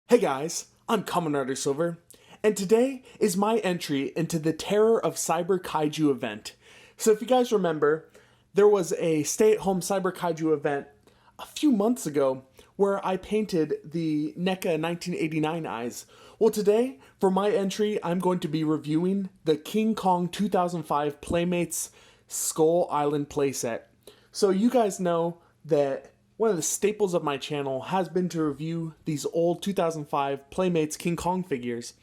Hey guys, I'm Kamen Rider Silver, and today is my entry into the Terror of Cyber Kaiju event. So if you guys remember, there was a stay-at-home Cyber Kaiju event a few months ago where I painted the NECA 1989 eyes. Well, today, for my entry, I'm going to be reviewing the King Kong 2005 Playmates Skull Island playset. So you guys know that one of the staples of my channel has been to review these old 2005 Playmates King Kong figures.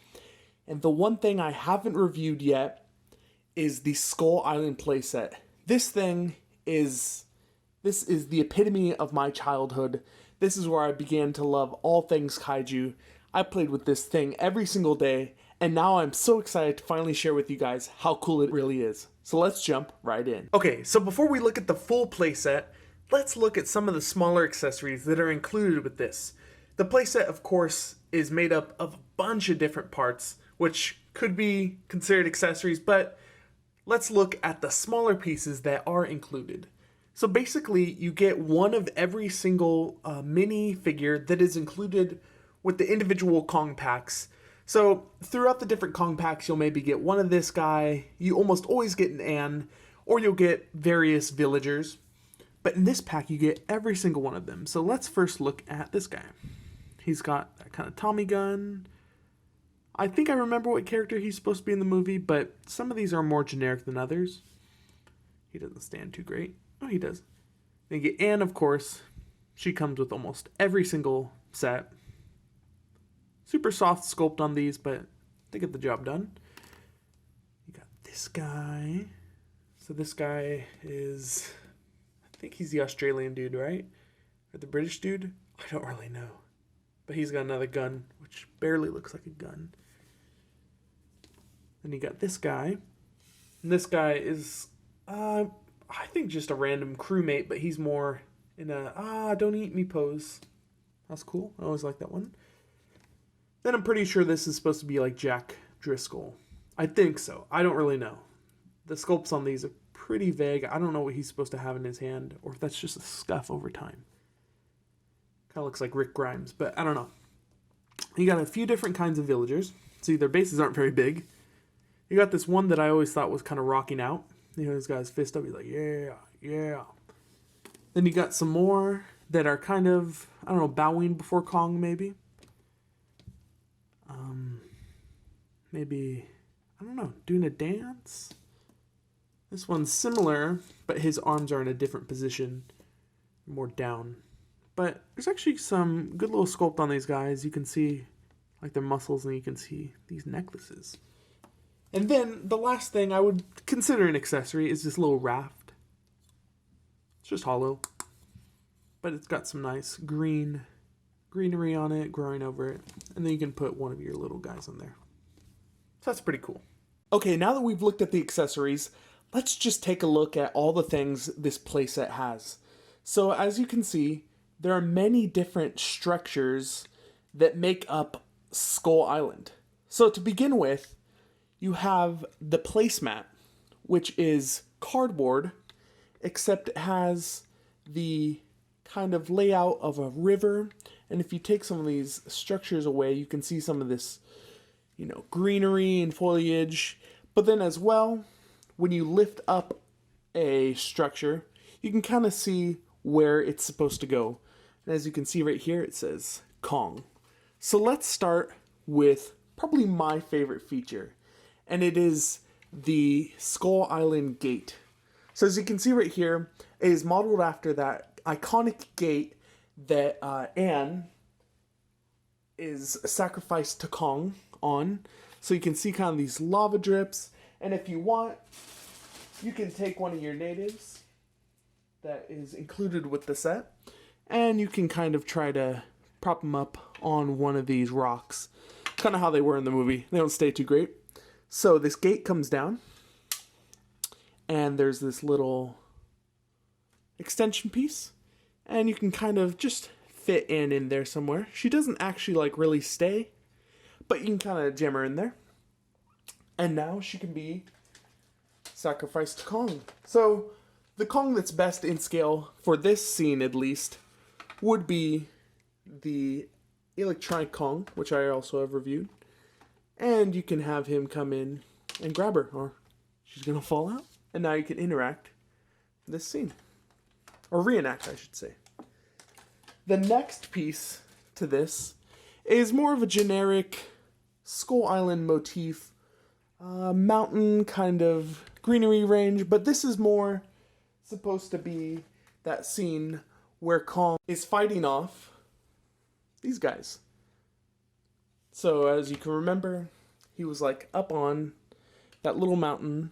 And the one thing I haven't reviewed yet is the Skull Island playset. This is the epitome of my childhood. This is where I began to love all things kaiju. I played with this thing every single day, and now I'm so excited to finally share with you guys how cool it really is. So let's jump right in. Okay, so before we look at the full playset, let's look at some of the smaller accessories that are included with this. The playset, of course, is made up of a bunch of different parts, which could be considered accessories, but let's look at the smaller pieces that are included. So basically, you get one of every single mini figure that is included with the individual Kong packs. So throughout the different Kong packs, you'll maybe get one of this guy, you almost always get an Ann, or you'll get various villagers. But in this pack, you get every single one of them. So let's first look at this guy. He's got that kind of Tommy gun. I think I remember what character he's supposed to be in the movie, but some of these are more generic than others. He doesn't stand too great. Oh, he does. Then you get Anne, of course. She comes with almost every single set. Super soft sculpt on these, but they get the job done. You got this guy. So this guy is... I think he's the Australian dude, right? Or the British dude? I don't really know. But he's got another gun, which barely looks like a gun. Then you got this guy. And this guy is, I think just a random crewmate, but he's more in a, don't eat me pose. That's cool. I always like that one. Then I'm pretty sure this is supposed to be like Jack Driscoll. I think so. I don't really know. The sculpts on these are pretty vague. I don't know what he's supposed to have in his hand, or if that's just a scuff over time. Kind of looks like Rick Grimes, but I don't know. You got a few different kinds of villagers. See, their bases aren't very big. You got this one that I always thought was kind of rocking out. You know, he's got his fist up. He's like, yeah, yeah. Then you got some more that are kind of, I don't know, bowing before Kong, maybe. Maybe, I don't know, doing a dance. This one's similar, but his arms are in a different position, more down. But there's actually some good little sculpt on these guys. You can see like their muscles, and you can see these necklaces. And then the last thing I would consider an accessory is this little raft. It's just hollow, but it's got some nice greenery on it, growing over it. And then you can put one of your little guys on there. So that's pretty cool. Okay, now that we've looked at the accessories, let's just take a look at all the things this playset has. So as you can see, there are many different structures that make up Skull Island. So to begin with, you have the placemat, which is cardboard, except it has the kind of layout of a river. And if you take some of these structures away, you can see some of this, you know, greenery and foliage. But then as well, when you lift up a structure, you can kind of see where it's supposed to go. And as you can see right here, it says Kong. So let's start with probably my favorite feature, and it is the Skull Island gate. So as you can see right here, it is modeled after that iconic gate that Anne is sacrificed to Kong on. So you can see kind of these lava drips, and if you want, you can take one of your natives that is included with the set, and you can kind of try to prop them up on one of these rocks. Kind of how they were in the movie. They don't stay too great. So this gate comes down, and there's this little extension piece, and you can kind of just fit in there somewhere. She doesn't actually like really stay, but you can kind of jam her in there. And now she can be sacrificed to Kong. So the Kong that's best in scale, for this scene at least, would be the electronic Kong, which I also have reviewed. And you can have him come in and grab her, or she's going to fall out. And now you can interact this scene. Or reenact, I should say. The next piece to this is more of a generic Skull Island motif, mountain kind of greenery range, but this is more supposed to be that scene where Kong is fighting off these guys. So as you can remember, he was like up on that little mountain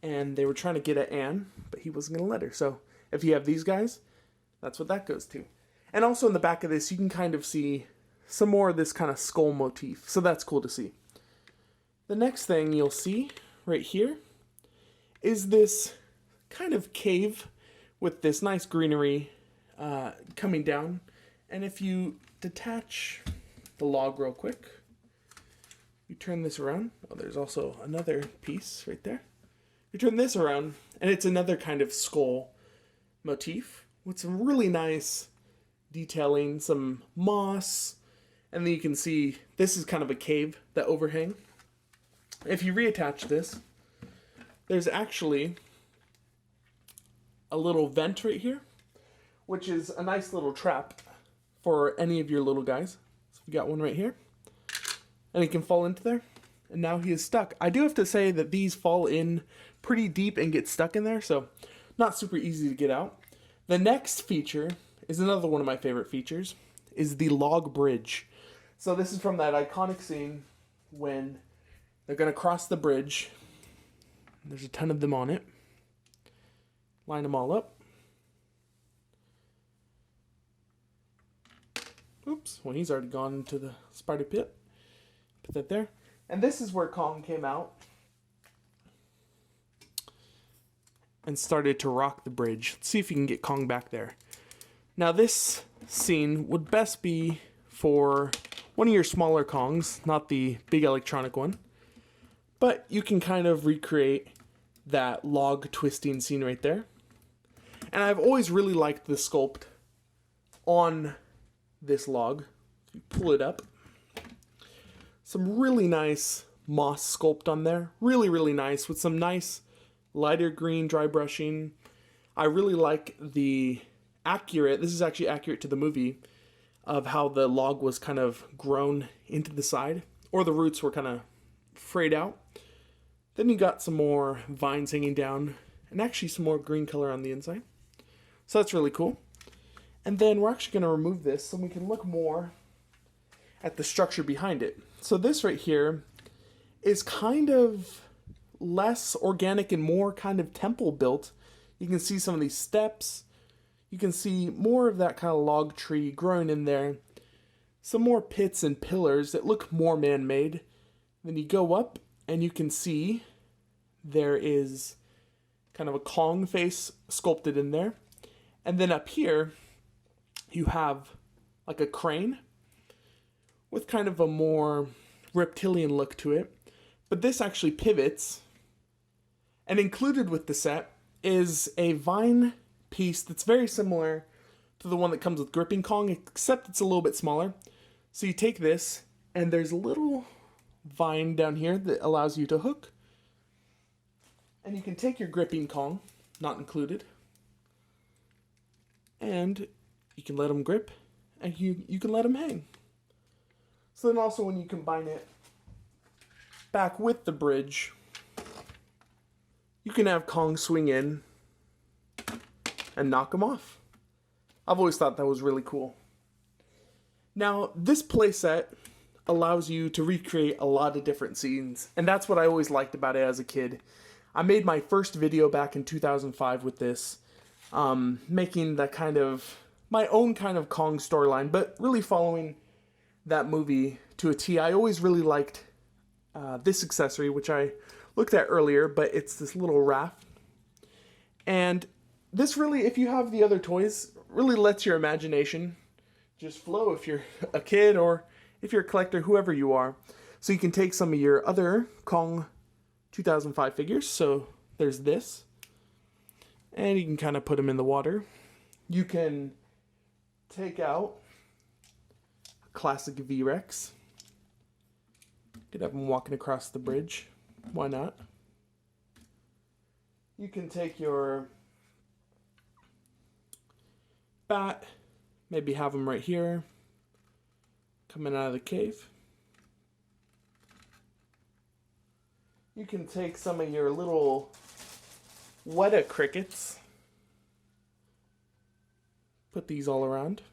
and they were trying to get at Anne, but he wasn't going to let her. So if you have these guys, that's what that goes to. And also in the back of this, you can kind of see some more of this kind of skull motif. So that's cool to see. The next thing you'll see right here is this kind of cave with this nice greenery coming down. And if you detach the log real quick, you turn this around. Oh, there's also another piece right there. You turn this around, and it's another kind of skull motif with some really nice detailing, some moss, and then you can see this is kind of a cave, that overhang. If you reattach this, there's actually a little vent right here, which is a nice little trap for any of your little guys. So we got one right here, and he can fall into there, and now he is stuck. I do have to say that these fall in pretty deep and get stuck in there, so not super easy to get out. The next feature is another one of my favorite features, is the log bridge. So this is from that iconic scene when they're going to cross the bridge. There's a ton of them on it. Line them all up. Oops, well, he's already gone into the spider pit. Put that there. And this is where Kong came out and started to rock the bridge. Let's see if you can get Kong back there. Now this scene would best be for one of your smaller Kongs, not the big electronic one. But you can kind of recreate that log twisting scene right there. And I've always really liked the sculpt on this log. You pull it up. Some really nice moss sculpt on there. Really, really nice with some nice lighter green dry brushing. I really like the this is actually accurate to the movie, of how the log was kind of grown into the side, or the roots were kind of frayed out. Then you got some more vines hanging down, and actually some more green color on the inside. So that's really cool. And then we're actually going to remove this so we can look more at the structure behind it. So this right here is kind of less organic and more kind of temple built. You can see some of these steps. You can see more of that kind of log tree growing in there. Some more pits and pillars that look more man-made. Then you go up and you can see there is kind of a Kong face sculpted in there. And then up here, you have like a crane with kind of a more reptilian look to it. But this actually pivots. And included with the set is a vine piece that's very similar to the one that comes with Gripping Kong, except it's a little bit smaller. So you take this, and there's a little vine down here that allows you to hook. And you can take your Gripping Kong, not included, and you can let him grip, and you can let him hang. So then also when you combine it back with the bridge, you can have Kong swing in and knock him off. I've always thought that was really cool. Now, this playset allows you to recreate a lot of different scenes, and that's what I always liked about it as a kid. I made my first video back in 2005 with this, making that kind of my own kind of Kong storyline, but really following that movie to a T. I always really liked this accessory, which I looked at earlier, but it's this little raft. And this really, if you have the other toys, really lets your imagination just flow if you're a kid or if you're a collector, whoever you are. So you can take some of your other Kong 2005 figures. So there's this. And you can kind of put them in the water. You can take out classic V-Rex. Could have him walking across the bridge. Why not? You can take your bat, maybe have him right here, coming out of the cave. You can take some of your little Weta crickets, put these all around.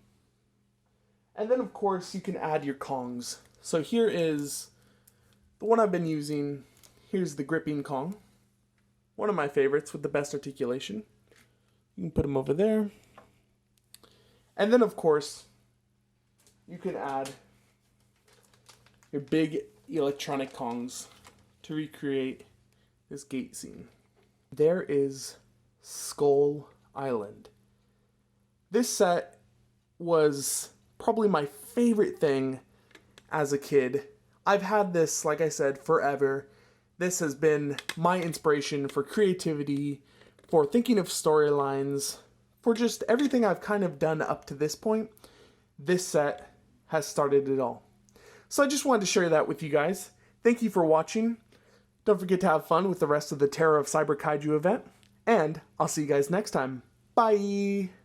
And then, of course, you can add your Kongs. So here is the one I've been using. Here's the gripping Kong. One of my favorites with the best articulation. You can put them over there. And then, of course, you can add your big electronic Kongs to recreate this gate scene. There is Skull Island. This set was probably my favorite thing as a kid. I've had this, like I said, forever. This has been my inspiration for creativity, for thinking of storylines, for just everything I've kind of done up to this point. This set has started it all. So I just wanted to share that with you guys. Thank you for watching. Don't forget to have fun with the rest of the Terror of Cyber Kaiju event, and I'll see you guys next time. Bye!